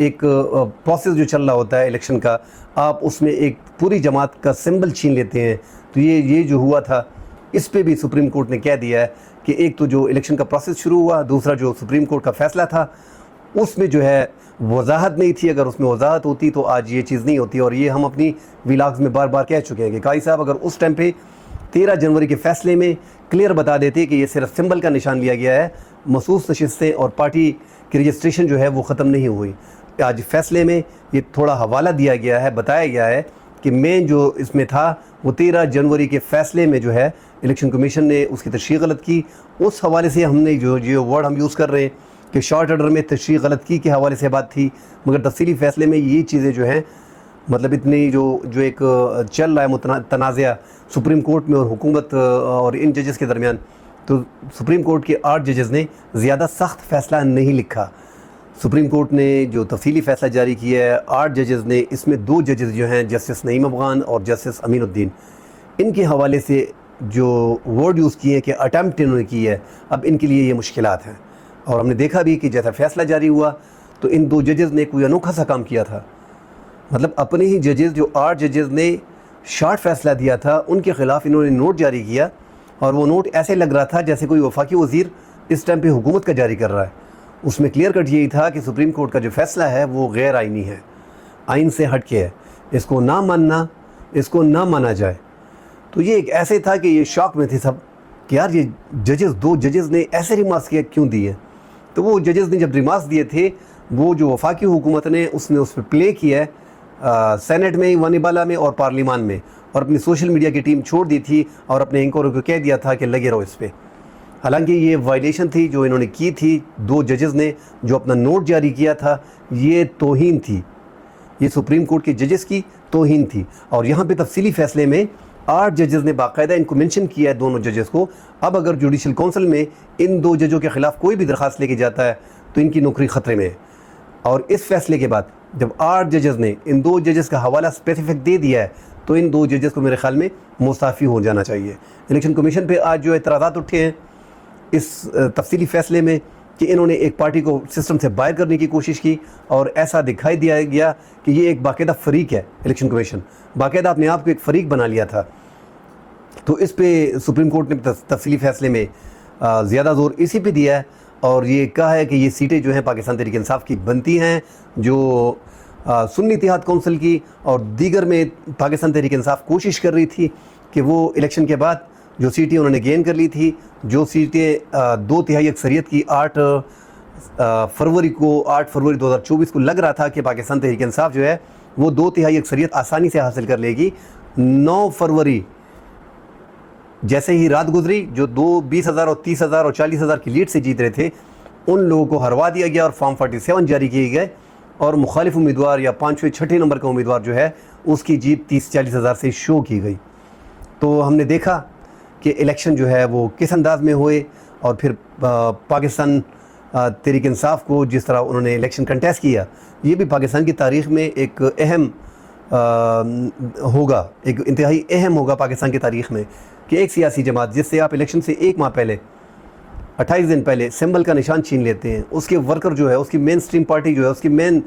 ایک پروسیس جو چل رہا ہوتا ہے الیکشن کا، آپ اس میں ایک پوری جماعت کا سمبل چھین لیتے ہیں. تو یہ جو ہوا تھا اس پہ بھی سپریم کورٹ نے کہہ دیا ہے کہ ایک تو جو الیکشن کا پروسیس شروع ہوا، دوسرا جو سپریم کورٹ کا فیصلہ تھا اس میں جو ہے وضاحت نہیں تھی. اگر اس میں وضاحت ہوتی تو آج یہ چیز نہیں ہوتی. اور یہ ہم اپنی ویلاگز میں بار بار کہہ چکے ہیں کہ قاضی صاحب اگر اس ٹائم پہ 13 جنوری کے فیصلے میں کلیئر بتا دیتے کہ یہ صرف سمبل کا نشان لیا گیا ہے، مخصوص نشستیں اور پارٹی کی رجسٹریشن جو ہے وہ ختم نہیں ہوئی. آج فیصلے میں یہ تھوڑا حوالہ دیا گیا ہے، بتایا گیا ہے کہ مین جو اس میں تھا وہ 13 جنوری کے فیصلے میں جو ہے الیکشن کمیشن نے اس کی تشریح غلط کی. اس حوالے سے ہم نے جو ورڈ ہم یوز کر رہے ہیں کہ شارٹ آرڈر میں تشریح غلط کی کے حوالے سے بات تھی، مگر تفصیلی فیصلے میں یہ چیزیں جو ہیں مطلب اتنی جو ایک چل رہا ہے تنازعہ سپریم کورٹ میں اور حکومت اور ان ججز کے درمیان، تو سپریم کورٹ کے 8 ججز نے زیادہ سخت فیصلہ نہیں لکھا. سپریم کورٹ نے جو تفصیلی فیصلہ جاری کیا ہے 8 ججز نے، اس میں 2 ججز جو ہیں جسٹس نعیم افغان اور جسٹس امین الدین، ان کے حوالے سے جو ورڈ یوز کیے ہیں کہ اٹیمپٹ انہوں نے کی ہے، اب ان کے لیے یہ مشکلات ہیں. اور ہم نے دیکھا بھی کہ جیسا فیصلہ جاری ہوا تو ان 2 ججز نے کوئی انوکھا سا کام کیا تھا. مطلب اپنے ہی ججز جو 8 ججز نے شارٹ فیصلہ دیا تھا ان کے خلاف انہوں نے نوٹ جاری کیا، اور وہ نوٹ ایسے لگ رہا تھا جیسے کوئی وفاقی وزیر اس ٹائم پہ حکومت کا جاری کر رہا ہے. اس میں کلیئر کٹ یہی تھا کہ سپریم کورٹ کا جو فیصلہ ہے وہ غیر آئینی ہے، آئین سے ہٹ کے ہے، اس کو نہ ماننا، اس کو نہ مانا جائے. تو یہ ایک ایسے تھا کہ یہ شاک میں تھے سب کہ یار یہ ججز 2 ججز نے ایسے ریمارکس کیوں دیے. تو وہ ججز نے جب ریمارکس دیے تھے، وہ جو وفاقی حکومت نے اس پہ پلے کیا ہے سینٹ میں، وانیبالا میں اور پارلیمان میں، اور اپنی سوشل میڈیا کی ٹیم چھوڑ دی تھی اور اپنے اینکروں کو کہہ دیا تھا کہ لگے رہو اس پہ. حالانکہ یہ وائلیشن تھی جو انہوں نے کی تھی 2 ججز نے، جو اپنا نوٹ جاری کیا تھا، یہ توہین تھی، یہ سپریم کورٹ کے ججز کی توہین تھی. اور یہاں پہ تفصیلی فیصلے میں 8 ججز نے باقاعدہ ان کو منشن کیا ہے، دونوں ججز کو. اب اگر جوڈیشل کونسل میں ان 2 ججوں کے خلاف کوئی بھی درخواست لے کے جاتا ہے تو ان کی نوکری خطرے میں ہے. اور اس فیصلے کے بعد جب 8 ججز نے ان 2 ججز کا حوالہ اسپیسیفک دے دیا ہے تو ان 2 ججز کو میرے خیال میں مستعفی ہو جانا چاہیے. الیکشن کمیشن پہ آج جو اعتراضات اٹھے ہیں اس تفصیلی فیصلے میں کہ انہوں نے ایک پارٹی کو سسٹم سے باہر کرنے کی کوشش کی، اور ایسا دکھائی دیا گیا کہ یہ ایک باقاعدہ فریق ہے. الیکشن کمیشن باقاعدہ اپنے آپ کو ایک فریق بنا لیا تھا. تو اس پہ سپریم کورٹ نے تفصیلی فیصلے میں زیادہ زور اسی پہ دیا ہے، اور یہ کہا ہے کہ یہ سیٹیں جو ہیں پاکستان تحریک انصاف کی بنتی ہیں، جو سنی اتحاد کونسل کی اور دیگر میں پاکستان تحریک انصاف کوشش کر رہی تھی کہ وہ الیکشن کے بعد جو سیٹیں انہوں نے گین کر لی تھی، جو سیٹیں 2/3 اکثریت کی 8 فروری 2024 کو لگ رہا تھا کہ پاکستان تحریک انصاف جو ہے وہ 2/3 اکثریت آسانی سے حاصل کر لے گی. 9 فروری جیسے ہی رات گزری، جو 20,000 اور 30,000 اور 40,000 کی لیڈ سے جیت رہے تھے ان لوگوں کو ہروا دیا گیا اور فارم 47 جاری کیے گئے، اور مخالف امیدوار یا 5ویں 6ٹھے نمبر کا امیدوار جو ہے اس کی جیت 30-40 ہزار سے شو کی گئی. تو ہم نے دیکھا کہ الیکشن جو ہے وہ کس انداز میں ہوئے، اور پھر پاکستان تحریک انصاف کو جس طرح انہوں نے الیکشن کنٹیسٹ کیا، یہ بھی پاکستان کی تاریخ میں ایک اہم ہوگا، ایک انتہائی اہم ہوگا پاکستان کی تاریخ میں کہ ایک سیاسی جماعت جس سے آپ الیکشن سے 1 ماہ پہلے 28 دن پہلے سمبل کا نشان چھین لیتے ہیں، اس کے ورکر جو ہے، اس کی مین سٹریم پارٹی جو ہے، اس کی مین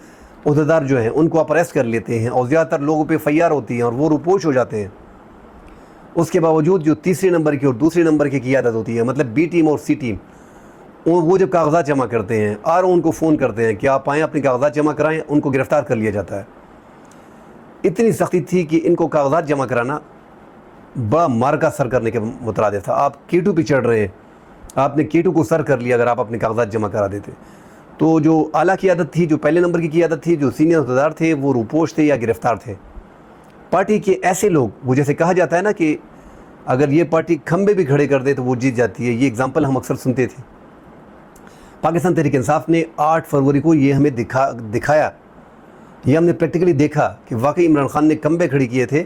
عہدیدار جو ہیں ان کو آپ اریسٹ کر لیتے ہیں، اور زیادہ تر لوگوں پہ FIR ہوتی ہیں اور وہ روپوش ہو جاتے ہیں. اس کے باوجود جو تیسرے نمبر کی اور دوسرے نمبر کی قیادت ہوتی ہے، مطلب B ٹیم اور C ٹیم، وہ جب کاغذات جمع کرتے ہیں ان کو فون کرتے ہیں کہ آپ آئیں اپنے کاغذات جمع کرائیں، ان کو گرفتار کر لیا جاتا ہے. اتنی سختی تھی کہ ان کو کاغذات جمع کرانا بڑا مار کا سر کرنے کے مترادف تھا. آپ K2 پہ چڑھ رہے ہیں، آپ نے K2 کو سر کر لیا اگر آپ اپنے کاغذات جمع کرا دیتے. تو جو اعلیٰ قیادت تھی، جو پہلے نمبر کی قیادت تھی، جو سینئر عہدیدار تھے، وہ روپوش تھے یا گرفتار تھے. پارٹی کے ایسے لوگ، وہ جیسے کہا جاتا ہے نا کہ اگر یہ پارٹی کھمبے بھی کھڑے کر دے تو وہ جیت جاتی ہے، یہ اگزامپل ہم اکثر سنتے تھے. پاکستان تحریک انصاف نے 8 فروری کو یہ ہمیں دکھایا، یہ ہم نے پریکٹیکلی دیکھا کہ واقعی عمران خان نے کھمبے کھڑے کیے تھے،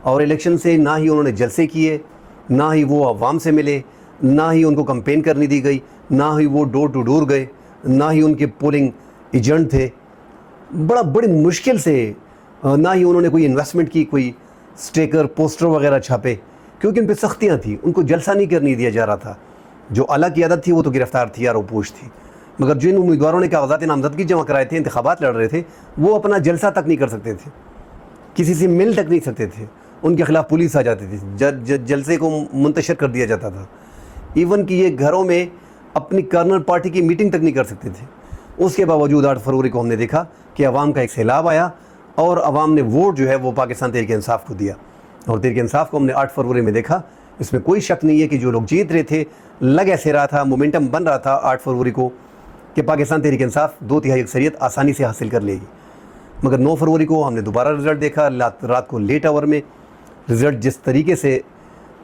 اور الیکشن سے نہ ہی انہوں نے جلسے کیے، نہ ہی وہ عوام سے ملے، نہ ہی ان کو کمپین کرنے دی گئی، نہ ہی وہ ڈور ٹو ڈور گئے، نہ ہی ان کے پولنگ ایجنٹ تھے. بڑی مشکل سے، نہ ہی انہوں نے کوئی انویسٹمنٹ کی، کوئی سٹیکر پوسٹر وغیرہ چھاپے، کیونکہ ان پہ سختیاں تھیں، ان کو جلسہ نہیں کرنے دیا جا رہا تھا. جو اعلیٰ قیادت تھی وہ تو گرفتار تھی یا روپوش تھی. مگر جن امیدواروں نے کاغذات نامزدگی جمع کرائے تھے، انتخابات لڑ رہے تھے، وہ اپنا جلسہ تک نہیں کر سکتے تھے، کسی سے مل تک نہیں سکتے تھے، ان کے خلاف پولیس آ جاتی تھی، جلسے کو منتشر کر دیا جاتا تھا، ایون کہ یہ گھروں میں اپنی کارنر پارٹی کی میٹنگ تک نہیں کر سکتے تھے۔ اس کے باوجود 8 فروری کو ہم نے دیکھا کہ عوام کا ایک سیلاب آیا اور عوام نے ووٹ جو ہے وہ پاکستان تحریک انصاف کو دیا، اور تحریک انصاف کو ہم نے 8 فروری میں دیکھا۔ اس میں کوئی شک نہیں ہے کہ جو لوگ جیت رہے تھے، لگ ایسے رہا تھا، مومنٹم بن رہا تھا 8 فروری کو کہ پاکستان تحریک انصاف 2/3 اکثریت آسانی سے حاصل کر لے گی، مگر 9 فروری کو ہم نے دوبارہ رزلٹ دیکھا، رات کو لیٹ آور میں رزلٹ جس طریقے سے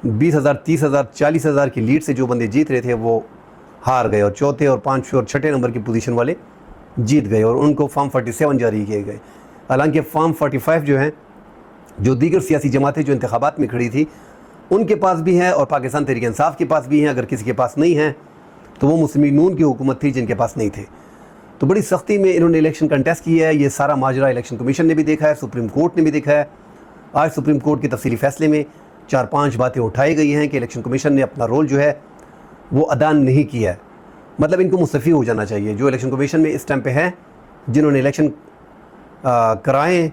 20,000 30,000 40,000 کی لیڈ سے جو بندے جیت رہے تھے وہ ہار گئے، اور چوتھے اور پانچویں اور چھٹے نمبر کی پوزیشن والے جیت گئے، اور ان کو فارم 47 جاری کیے گئے۔ حالانکہ فارم 45 جو ہیں، جو دیگر سیاسی جماعتیں جو انتخابات میں کھڑی تھی ان کے پاس بھی ہیں اور پاکستان تحریک انصاف کے پاس بھی ہیں، اگر کسی کے پاس نہیں ہیں تو وہ مسلم نون کی حکومت تھی جن کے پاس نہیں تھے۔ تو بڑی سختی میں انہوں نے الیکشن کنٹیسٹ کیا ہے۔ یہ سارا ماجرا الیکشن کمیشن نے بھی دیکھا ہے، سپریم کورٹ نے بھی دیکھا ہے۔ آج سپریم کورٹ کے تفصیلی فیصلے میں 4-5 باتیں اٹھائی گئی ہیں کہ الیکشن کمیشن نے اپنا رول جو ہے وہ ادا نہیں کیا ہے، مطلب ان کو مستعفی ہو جانا چاہیے۔ جو الیکشن کمیشن میں اس ٹائم پہ ہیں، جنہوں نے الیکشن کرائے ہیں،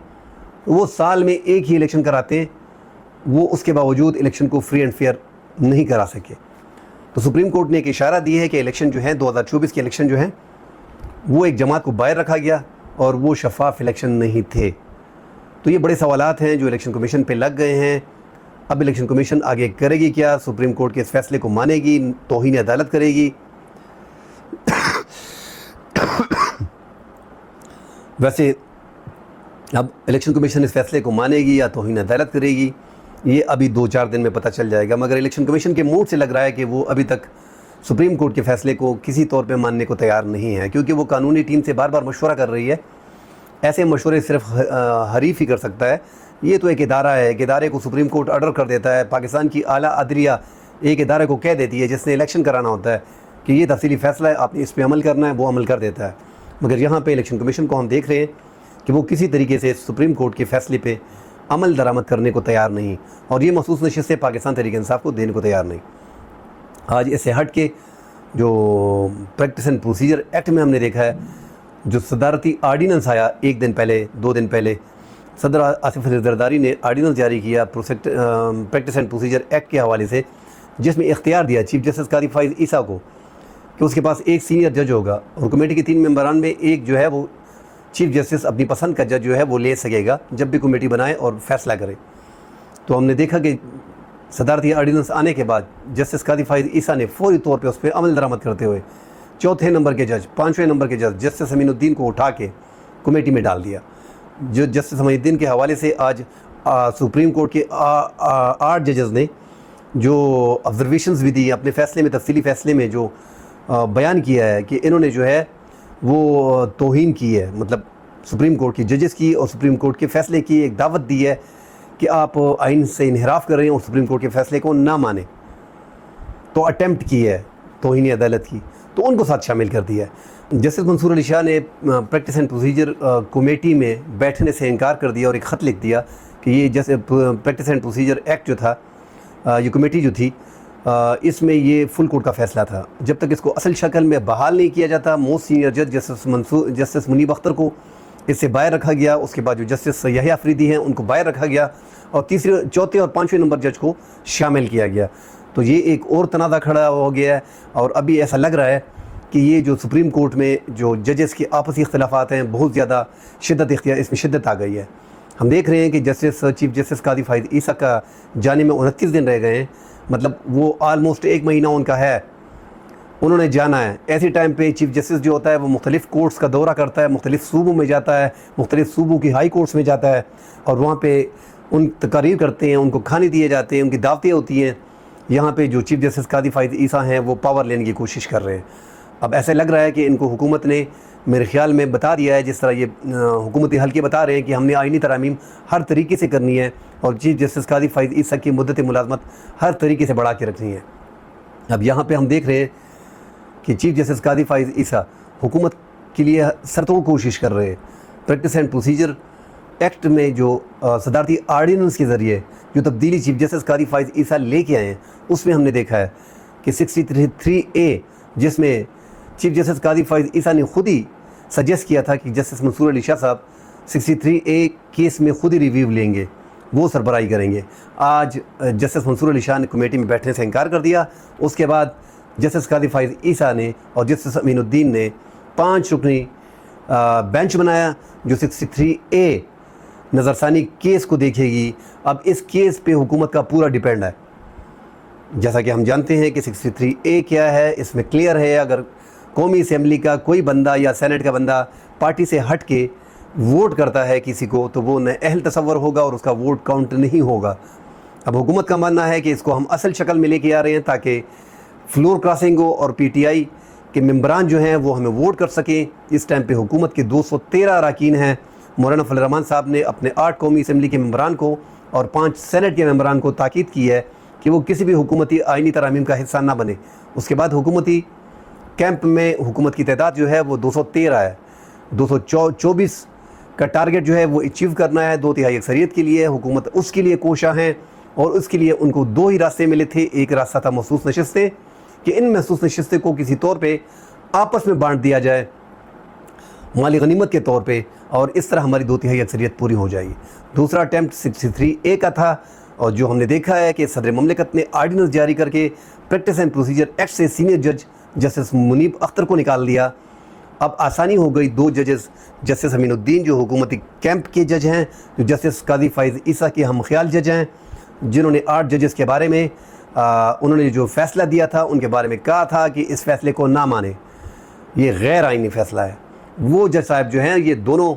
وہ سال میں ایک ہی الیکشن کراتے ہیں، وہ اس کے باوجود الیکشن کو فری اینڈ فیئر نہیں کرا سکے۔ تو سپریم کورٹ نے ایک اشارہ دی ہے کہ الیکشن جو ہیں 2024 کے الیکشن جو ہیں وہ ایک جماعت کو باہر رکھا گیا اور وہ شفاف الیکشن نہیں تھے۔ تو یہ بڑے سوالات ہیں جو الیکشن کمیشن پہ لگ گئے ہیں۔ اب الیکشن کمیشن آگے کرے گی کیا؟ سپریم کورٹ کے اس فیصلے کو مانے گی، توہین عدالت کرے گی؟ ویسے اب الیکشن کمیشن اس فیصلے کو مانے گی یا توہین عدالت کرے گی، یہ ابھی 2-4 دن میں پتہ چل جائے گا، مگر الیکشن کمیشن کے موڈ سے لگ رہا ہے کہ وہ ابھی تک سپریم کورٹ کے فیصلے کو کسی طور پہ ماننے کو تیار نہیں ہے، کیونکہ وہ قانونی ٹیم سے بار بار مشورہ کر رہی ہے۔ ایسے مشورے صرف حریف ہی کر سکتا ہے۔ یہ تو ایک ادارہ ہے، ایک ادارے کو سپریم کورٹ آرڈر کر دیتا ہے، پاکستان کی اعلیٰ عدلیہ ایک ادارے کو کہہ دیتی ہے جس نے الیکشن کرانا ہوتا ہے کہ یہ تفصیلی فیصلہ ہے، آپ نے اس پہ عمل کرنا ہے، وہ عمل کر دیتا ہے۔ مگر یہاں پہ الیکشن کمیشن کو ہم دیکھ رہے ہیں کہ وہ کسی طریقے سے سپریم کورٹ کے فیصلے پہ عمل درآمد کرنے کو تیار نہیں، اور یہ مخصوص نشستیں پاکستان تحریک انصاف کو دینے کو تیار نہیں۔ آج اس سے ہٹ کے جو پریکٹس اینڈ پروسیجر ایکٹ میں ہم نے دیکھا ہے، جو صدارتی آرڈیننس آیا 1 دن پہلے 2 دن پہلے، صدر آصف علی زرداری نے آرڈیننس جاری کیا پریکٹس اینڈ پروسیجر ایکٹ کے حوالے سے، جس میں اختیار دیا چیف جسٹس قاضی فائز عیسیٰ کو کہ اس کے پاس ایک سینئر جج ہوگا، اور کمیٹی کے 3 ممبران میں ایک جو ہے وہ چیف جسٹس اپنی پسند کا جج جو ہے وہ لے سکے گا جب بھی کمیٹی بنائے اور فیصلہ کرے۔ تو ہم نے دیکھا کہ صدارتی آرڈیننس آنے کے بعد جسٹس قاضی فائز عیسیٰ نے فوری طور پہ اس پہ عمل درآمد کرتے ہوئے 4تھے نمبر کے جج 5ویں نمبر کے جج جسٹس امین الدین کو اٹھا کے کمیٹی میں ڈال دیا۔ جو جسٹس امین الدین کے حوالے سے آج سپریم کورٹ کے 8 ججز نے جو آبزرویشنز بھی دی اپنے فیصلے میں، تفصیلی فیصلے میں جو بیان کیا ہے کہ انہوں نے جو ہے وہ توہین کی ہے، مطلب سپریم کورٹ کی ججز کی اور سپریم کورٹ کے فیصلے کی ایک دعوت دی ہے کہ آپ آئین سے انحراف کر رہے ہیں اور سپریم کورٹ کے فیصلے کو نہ مانیں، تو اٹیمپٹ کی ہے توہین عدالت کی، تو ان کو ساتھ شامل کر دیا ہے۔ جسٹس منصور علی شاہ نے پریکٹس اینڈ پروسیجر کمیٹی میں بیٹھنے سے انکار کر دیا اور ایک خط لکھ دیا کہ یہ جیسے پریکٹس اینڈ پروسیجر ایکٹ جو تھا، یہ کمیٹی جو تھی، اس میں یہ فل کورٹ کا فیصلہ تھا، جب تک اس کو اصل شکل میں بحال نہیں کیا جاتا موسٹ سینئر جج جسٹس منیب اختر کو اس سے باہر رکھا گیا، اس کے بعد جو جسٹس یحییٰ افریدی ہیں ان کو باہر رکھا گیا، اور تیسرے 4تھے اور 5ویں نمبر جج کو شامل کیا گیا۔ تو یہ ایک اور تنازع کھڑا ہو گیا ہے، اور ابھی ایسا لگ رہا ہے کہ یہ جو سپریم کورٹ میں جو ججز کے آپسی اختلافات ہیں بہت زیادہ شدت اختیار، اس میں شدت آ گئی ہے۔ ہم دیکھ رہے ہیں کہ چیف جسٹس قاضی فائز عیسیٰ کا جانے میں 29 دن رہ گئے ہیں، مطلب وہ آلموسٹ 1 مہینہ ان کا ہے، انہوں نے جانا ہے۔ ایسے ٹائم پہ چیف جسٹس جو ہوتا ہے وہ مختلف کورٹس کا دورہ کرتا ہے، مختلف صوبوں میں جاتا ہے، مختلف صوبوں کی ہائی کورٹس میں جاتا ہے، اور وہاں پہ ان تقاریر کرتے ہیں، ان کو کھانے دیے جاتے ہیں، ان کی دعوتیں ہوتی ہیں۔ یہاں پہ جو چیف جسٹس قاضی فائز عیسیٰ ہیں وہ پاور لینے کی کوشش کر رہے ہیں۔ اب ایسے لگ رہا ہے کہ ان کو حکومت نے میرے خیال میں بتا دیا ہے، جس طرح یہ حکومتی حلقے بتا رہے ہیں کہ ہم نے آئینی ترامیم ہر طریقے سے کرنی ہے، اور چیف جسٹس قاضی فائز عیسیٰ کی مدت ملازمت ہر طریقے سے بڑھا کے رکھنی ہے۔ اب یہاں پہ ہم دیکھ رہے ہیں کہ چیف جسٹس قاضی فائز عیسیٰ حکومت کے لیے سرتوڑ کوشش کر رہے ہیں۔ پریکٹس اینڈ پروسیجر ایکٹ میں جو صدارتی آرڈیننس کے ذریعے جو تبدیلی چیف جسٹس قاضی فائز عیسیٰ لے کے آئے ہیں، اس میں ہم نے دیکھا ہے کہ 63A، جس میں چیف جسٹس قاضی فائز عیسیٰ نے خود ہی سجیسٹ کیا تھا کہ جسٹس منصور علی شاہ صاحب 63A کیس میں خود ہی ریویو لیں گے، وہ سربراہی کریں گے۔ آج جسٹس منصور علی شاہ نے کمیٹی میں بیٹھنے سے انکار کر دیا۔ اس کے بعد جسٹس قاضی فائز عیسیٰ نے اور جسٹس امین الدین نے 5 رکنی بینچ بنایا جو 63A نظر ثانی کیس کو دیکھے گی۔ اب اس کیس پہ حکومت کا پورا ڈیپینڈ ہے، جیسا کہ ہم جانتے ہیں کہ 63A کیا ہے، اس میں کلیئر ہے اگر قومی اسمبلی کا کوئی بندہ یا سینٹ کا بندہ پارٹی سے ہٹ کے ووٹ کرتا ہے کسی کو تو وہ نہ اہل تصور ہوگا اور اس کا ووٹ کاؤنٹ نہیں ہوگا۔ اب حکومت کا ماننا ہے کہ اس کو ہم اصل شکل میں لے کے آ رہے ہیں تاکہ فلور کراسنگ ہو اور PTI کے ممبران جو ہیں وہ ہمیں ووٹ کر سکیں۔ اس ٹائم پہ حکومت کے 213 اراکین ہیں۔ مولانا فضل الرحمان صاحب نے اپنے 8 قومی اسمبلی کے ممبران کو اور 5 سینٹ کے ممبران کو تاکید کی ہے کہ وہ کسی بھی حکومتی آئینی ترامیم کا حصہ نہ بنے۔ اس کے بعد حکومتی کیمپ میں حکومت کی تعداد جو ہے وہ 213 ہے۔ 224 کا ٹارگٹ جو ہے وہ اچیو کرنا ہے 2/3 اکثریت کے لیے۔ حکومت اس کے لیے کوشاں ہیں اور اس کے لیے ان کو 2 ہی راستے ملے تھے۔ ایک راستہ تھا محسوس نشستیں کہ ان محسوس نشستیں کو کسی طور پہ آپس میں بانٹ دیا جائے مالی غنیمت کے طور پہ، اور اس طرح ہماری 2/3 اکثریت پوری ہو جائے گی۔ دوسرا اٹیمپٹ 63A کا تھا، اور جو ہم نے دیکھا ہے کہ صدر مملکت نے آرڈیننس جاری کر کے پریکٹس اینڈ پروسیجر ایکٹ سے سینئر جج جسٹس منیب اختر کو نکال دیا۔ اب آسانی ہو گئی 2 ججز، جسٹس امین الدین جو حکومتی کیمپ کے جج ہیں، جو جسٹس قاضی فائز عیسیٰ کے ہم خیال جج ہیں، جنہوں نے 8 ججز کے بارے میں انہوں نے جو فیصلہ دیا تھا ان کے بارے میں کہا تھا کہ اس فیصلے کو نہ مانے، یہ غیر آئینی فیصلہ ہے۔ وہ جج صاحب جو ہیں، یہ دونوں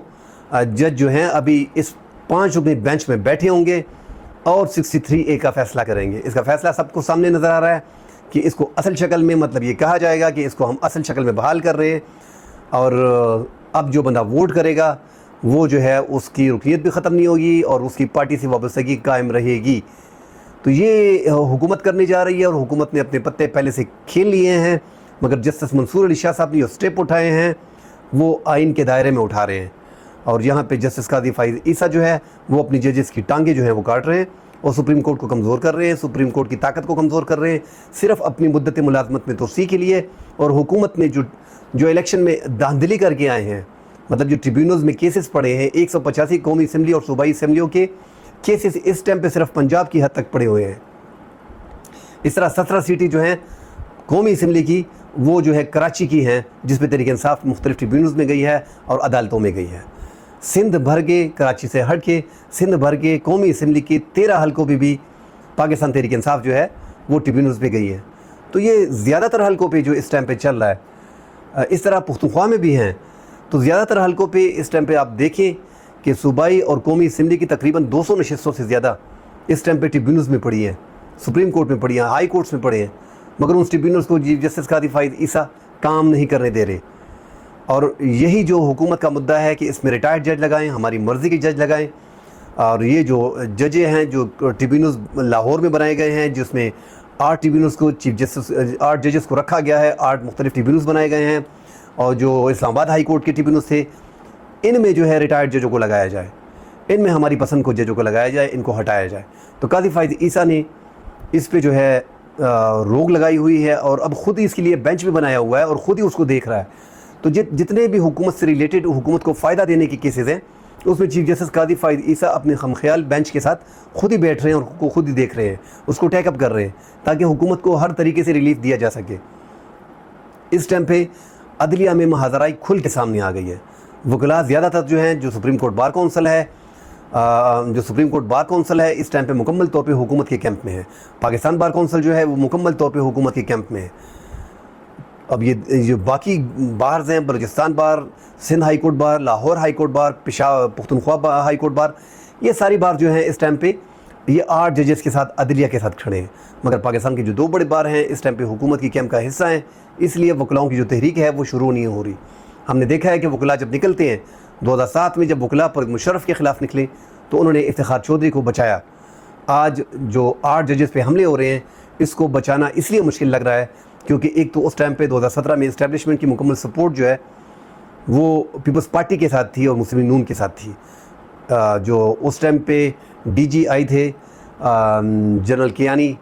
جج جو ہیں ابھی اس 5 رکنی بینچ میں بیٹھے ہوں گے اور 63A کا فیصلہ کریں گے۔ اس کا فیصلہ سب کو سامنے نظر آ رہا ہے کہ اس کو اصل شکل میں، مطلب یہ کہا جائے گا کہ اس کو ہم اصل شکل میں بحال کر رہے ہیں، اور اب جو بندہ ووٹ کرے گا وہ جو ہے اس کی رکنیت بھی ختم نہیں ہوگی اور اس کی پارٹی سے وابستگی قائم رہے گی۔ تو یہ حکومت کرنے جا رہی ہے، اور حکومت نے اپنے پتے پہلے سے کھیل لیے ہیں، مگر جسٹس منصور علی شاہ صاحب نے جو سٹیپ اٹھائے ہیں وہ آئین کے دائرے میں اٹھا رہے ہیں، اور یہاں پہ جسٹس قاضی فائز عیسیٰ جو ہے وہ اپنی ججز کی ٹانگیں جو ہیں وہ کاٹ رہے ہیں اور سپریم کورٹ کو کمزور کر رہے ہیں، سپریم کورٹ کی طاقت کو کمزور کر رہے ہیں، صرف اپنی مدت ملازمت میں توسیع کے لیے۔ اور حکومت نے جو الیکشن میں دھاندلی کر کے آئے ہیں، مطلب جو ٹریبیونلز میں کیسز پڑے ہیں، 185 قومی اسمبلی اور صوبائی اسمبلیوں کے کیسز اس ٹائم پہ صرف پنجاب کی حد تک پڑے ہوئے ہیں۔ اس طرح 17 سیٹیں جو ہیں قومی اسمبلی کی وہ جو ہے کراچی کی ہیں، جس پہ تحریک انصاف مختلف ٹریبیونلز میں گئی ہے اور عدالتوں میں گئی ہے۔ سندھ بھر کے، کراچی سے ہٹ کے سندھ بھر کے قومی اسمبلی کے 13 حلقوں پہ بھی پاکستان تحریک انصاف جو ہے وہ ٹریبیونلز پہ گئی ہے۔ تو یہ زیادہ تر حلقوں پہ جو اس ٹائم پہ چل رہا ہے، اس طرح پختونخوا میں بھی ہیں، تو زیادہ تر حلقوں پہ اس ٹائم پہ آپ دیکھیں کہ صوبائی اور قومی اسمبلی کی تقریباً 200 نشستوں سے زیادہ اس ٹائم پہ ٹریبیونلز میں پڑی ہیں، سپریم کورٹ میں پڑی ہیں، ہائی کورٹس میں پڑے ہیں، مگر ان ٹریبیونلز کو جسٹس قاضی فائز عیسیٰ کام نہیں کرنے دے رہے۔ اور یہی جو حکومت کا مدعا ہے کہ اس میں ریٹائرڈ جج لگائیں، ہماری مرضی کے جج لگائیں، اور یہ جو ججیں ہیں جو ٹریبیونلز لاہور میں بنائے گئے ہیں، جس میں 8 ٹریبیونلز کو چیف جسٹس 8 ججز کو رکھا گیا ہے، 8 مختلف ٹریبیونلز بنائے گئے ہیں، اور جو اسلام آباد ہائی کورٹ کے ٹریبیونلز تھے ان میں جو ہے ریٹائرڈ ججوں کو لگایا جائے، ان میں ہماری پسند کو ججوں کو لگایا جائے، ان کو ہٹایا جائے۔ تو قاضی فائز عیسیٰ نے اس پہ جو ہے روک لگائی ہوئی ہے، اور اب خود ہی اس کے لیے بینچ بھی بنایا ہوا ہے اور خود ہی اس کو دیکھ رہا ہے۔ تو جتنے بھی حکومت سے ریلیٹڈ حکومت کو فائدہ دینے کی کیسز ہیں اس میں چیف جسٹس قاضی فائز عیسیٰ اپنے خم خیال بینچ کے ساتھ خود ہی بیٹھ رہے ہیں اور خود ہی دیکھ رہے ہیں، اس کو ٹیک اپ کر رہے ہیں تاکہ حکومت کو ہر طریقے سے ریلیف دیا جا سکے۔ اس ٹائم پہ عدلیہ میں محاذرائی کھل کے سامنے آ گئی ہے۔ وکلاء زیادہ تر جو ہیں، جو سپریم کورٹ بار کونسل ہے اس ٹائم پہ مکمل طور پہ حکومت کے کیمپ میں ہے۔ پاکستان بار کونسل جو ہے وہ مکمل طور پہ حکومت کے کیمپ میں ہے۔ اب یہ جو باقی بارز ہیں، Balochistan bar, Sindh high court bar, Lahore high court bar, Pakhtunkhwa high court bar, یہ ساری بار جو ہیں اس ٹائم پہ یہ 8 ججز کے ساتھ عدلیہ کے ساتھ کھڑے ہیں، مگر پاکستان کے جو 2 بڑے بار ہیں اس ٹائم پہ حکومت کی کیمپ کا حصہ ہیں، اس لیے وکلاؤں کی جو تحریک ہے وہ شروع نہیں ہو رہی۔ ہم نے دیکھا ہے کہ وکلاء جب نکلتے ہیں، 2007 میں جب وکلاء پر مشرف کے خلاف نکلے تو انہوں نے افتخار چودھری کو بچایا۔ آج جو 8 ججز پہ حملے ہو رہے ہیں اس کو بچانا اس لیے مشکل لگ رہا ہے کیونکہ ایک تو اس ٹائم پہ 2017 میں اسٹیبلشمنٹ کی مکمل سپورٹ جو ہے وہ پیپلز پارٹی کے ساتھ تھی اور مسلم نون کے ساتھ تھی۔ جو اس ٹائم پہ ڈی جی آئی تھے جنرل کیانی،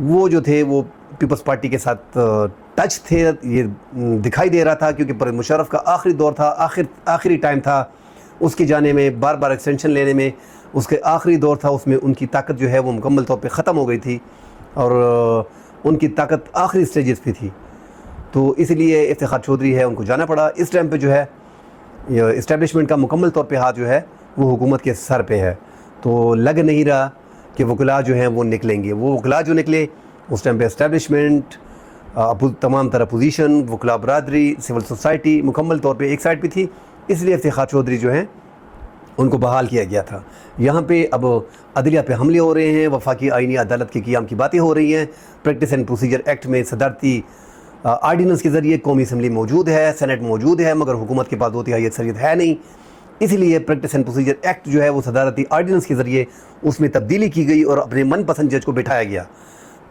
وہ جو تھے وہ پیپلز پارٹی کے ساتھ ٹچ تھے، یہ دکھائی دے رہا تھا، کیونکہ پرویز مشرف کا آخری دور تھا، آخری ٹائم تھا اس کی جانے میں، بار بار ایکسٹینشن لینے میں، اس کے آخری دور تھا، اس میں ان کی طاقت جو ہے وہ مکمل طور پہ ختم ہو گئی تھی، اور ان کی طاقت آخری سٹیجز پہ تھی، تو اس لیے افتخار چودھری ہے ان کو جانا پڑا۔ اس ٹائم پہ جو ہے اسٹیبلشمنٹ کا مکمل طور پہ ہاتھ جو ہے وہ حکومت کے سر پہ ہے، تو لگ نہیں رہا کہ وکلاء جو ہیں وہ نکلیں گے۔ وہ وکلاء جو نکلے اس ٹائم پہ اسٹیبلشمنٹ، تمام طرح اپوزیشن، وکلاء برادری، سول سوسائٹی مکمل طور پہ ایک سائڈ پہ تھی، اس لیے افتخار چودھری جو ہیں ان کو بحال کیا گیا تھا۔ یہاں پہ اب عدلیہ پہ حملے ہو رہے ہیں، وفاقی آئینی عدالت کے قیام کی باتیں ہو رہی ہیں، پریکٹس اینڈ پروسیجر ایکٹ میں صدارتی آرڈیننس کے ذریعے قومی اسمبلی موجود ہے، سینٹ موجود ہے، مگر حکومت کے پاس 2/3 اکثریت ہے نہیں، اس لیے پریکٹس اینڈ پروسیجر ایکٹ جو ہے وہ صدارتی آرڈیننس کے ذریعے اس میں تبدیلی کی گئی اور اپنے من پسند جج کو بٹھایا گیا۔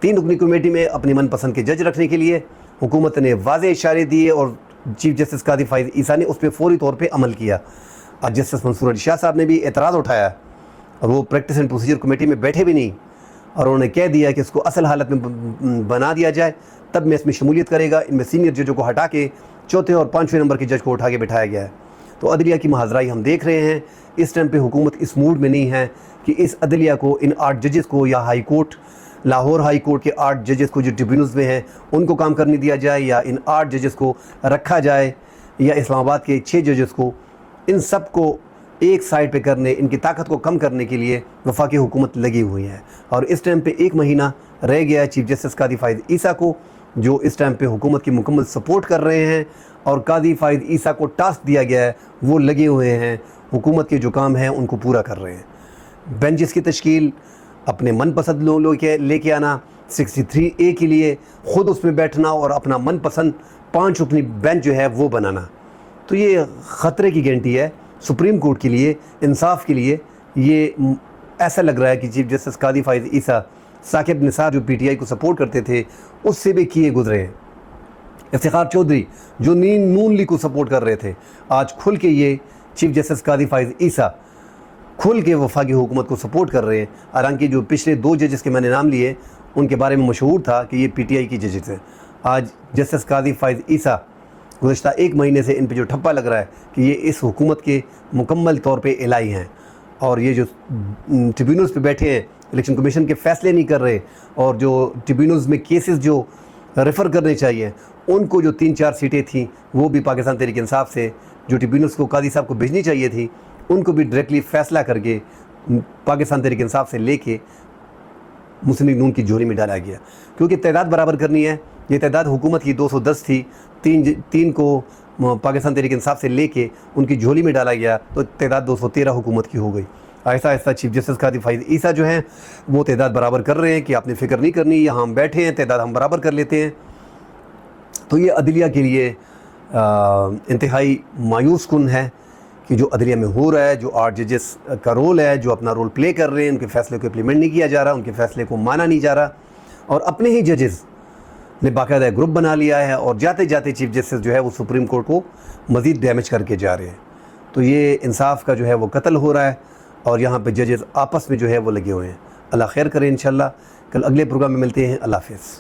3 رکنی کمیٹی میں اپنی من پسند کے جج رکھنے کے لیے حکومت نے واضح اشارے دیے، اور چیف جسٹس قاضی فائز عیسیٰ نے اس پہ فوری طور پہ عمل کیا۔ آج جسٹس منصور علی شاہ صاحب نے بھی اعتراض اٹھایا، اور وہ پریکٹس اینڈ پروسیجر کمیٹی میں بیٹھے بھی نہیں، اور انہوں نے کہہ دیا کہ اس کو اصل حالت میں بنا دیا جائے، تب میں اس میں شمولیت کرے گا۔ ان میں سینئر ججوں کو ہٹا کے 4 اور 5ویں نمبر کے جج کو اٹھا کے بٹھایا گیا ہے۔ تو عدلیہ کی محاذرائی ہم دیکھ رہے ہیں۔ اس ٹائم پہ حکومت اس موڈ میں نہیں ہے کہ اس عدلیہ کو، ان 8 ججز کو، یا high court, Lahore high court کے 8 ججز کو جو ٹریبیونلز میں ہیں ان کو کام کرنے دیا جائے، یا ان 8 ججز کو رکھا جائے، یا اسلام آباد کے 6 ججز کو، ان سب کو ایک سائڈ پہ کرنے، ان کی طاقت کو کم کرنے کے لیے وفاقی حکومت لگی ہوئی ہے۔ اور اس ٹائم پہ 1 مہینہ رہ گیا ہے چیف جسٹس قاضی فائز عیسیٰ کو، جو اس ٹائم پہ حکومت کی مکمل سپورٹ کر رہے ہیں، اور قاضی فائز عیسیٰ کو ٹاسک دیا گیا ہے، وہ لگے ہوئے ہیں، حکومت کے جو کام ہیں ان کو پورا کر رہے ہیں۔ بینچز کی تشکیل، اپنے من پسند لوگ لے کے آنا، 63A کے لیے خود اس میں بیٹھنا، اور اپنا من پسند 5 رکنی بینچ جو ہے وہ بنانا، تو یہ خطرے کی گارنٹی ہے سپریم کورٹ کے لیے، انصاف کے لیے۔ یہ ایسا لگ رہا ہے کہ چیف جسٹس قاضی فائز عیسیٰ ثاقب نثار جو PTI کو سپورٹ کرتے تھے اس سے بھی کیے گزرے ہیں۔ افتخار چودھری جو نون لیگ کو سپورٹ کر رہے تھے، آج کھل کے یہ چیف جسٹس قاضی فائز عیسیٰ کھل کے وفاقی حکومت کو سپورٹ کر رہے ہیں، حالانکہ جو پچھلے 2 ججز کے میں نے نام لیے ان کے بارے میں مشہور تھا کہ یہ PTI کی ججز ہیں۔ آج جسٹس قاضی فائز عیسیٰ گزشتہ 1 مہینے سے ان پہ جو ٹھپا لگ رہا ہے کہ یہ اس حکومت کے مکمل طور پہ الہی ہیں، اور یہ جو ٹریبیونلز پہ بیٹھے ہیں، الیکشن کمیشن کے فیصلے نہیں کر رہے، اور جو ٹریبیونلز میں کیسز جو ریفر کرنے چاہیے ان کو جو 3-4 سیٹیں تھیں وہ بھی پاکستان تحریک انصاف سے جو ٹریبیونلز کو قاضی صاحب کو بھیجنی چاہیے تھی ان کو بھی ڈائریکٹلی فیصلہ کر کے پاکستان تحریک انصاف سے لے کے مسلم لیگ نون کی جھولی میں ڈالا گیا، کیونکہ تعداد برابر کرنی ہے۔ یہ تعداد حکومت کی 210 تھی، 3 کو پاکستان تحریک انصاف سے لے کے ان کی جھولی میں ڈالا گیا، تو تعداد 213 حکومت کی ہو گئی۔ آہستہ آہستہ چیف جسٹس قاضی فائز عیسیٰ جو ہیں وہ تعداد برابر کر رہے ہیں کہ آپ نے فکر نہیں کرنی، یہاں ہم بیٹھے ہیں، تعداد ہم برابر کر لیتے ہیں۔ تو یہ عدلیہ کے لیے انتہائی مایوس کن ہے کہ جو عدلیہ میں ہو رہا ہے، جو 8 ججز کا رول ہے، جو اپنا رول پلے کر رہے ہیں، ان کے فیصلے کو امپلیمنٹ نہیں کیا جا رہا، ان کے فیصلے کو مانا نہیں جا رہا، اور اپنے ہی ججز نے باقاعدہ گروپ بنا لیا ہے، اور جاتے جاتے چیف جسٹس جو ہے وہ سپریم کورٹ کو مزید ڈیمیج کر کے جا رہے ہیں۔ تو یہ انصاف کا جو ہے وہ قتل ہو رہا ہے، اور یہاں پہ ججز آپس میں جو ہے وہ لگے ہوئے ہیں۔ اللہ خیر کرے انشاءاللہ۔ کل اگلے پروگرام میں ملتے ہیں۔ اللہ حافظ۔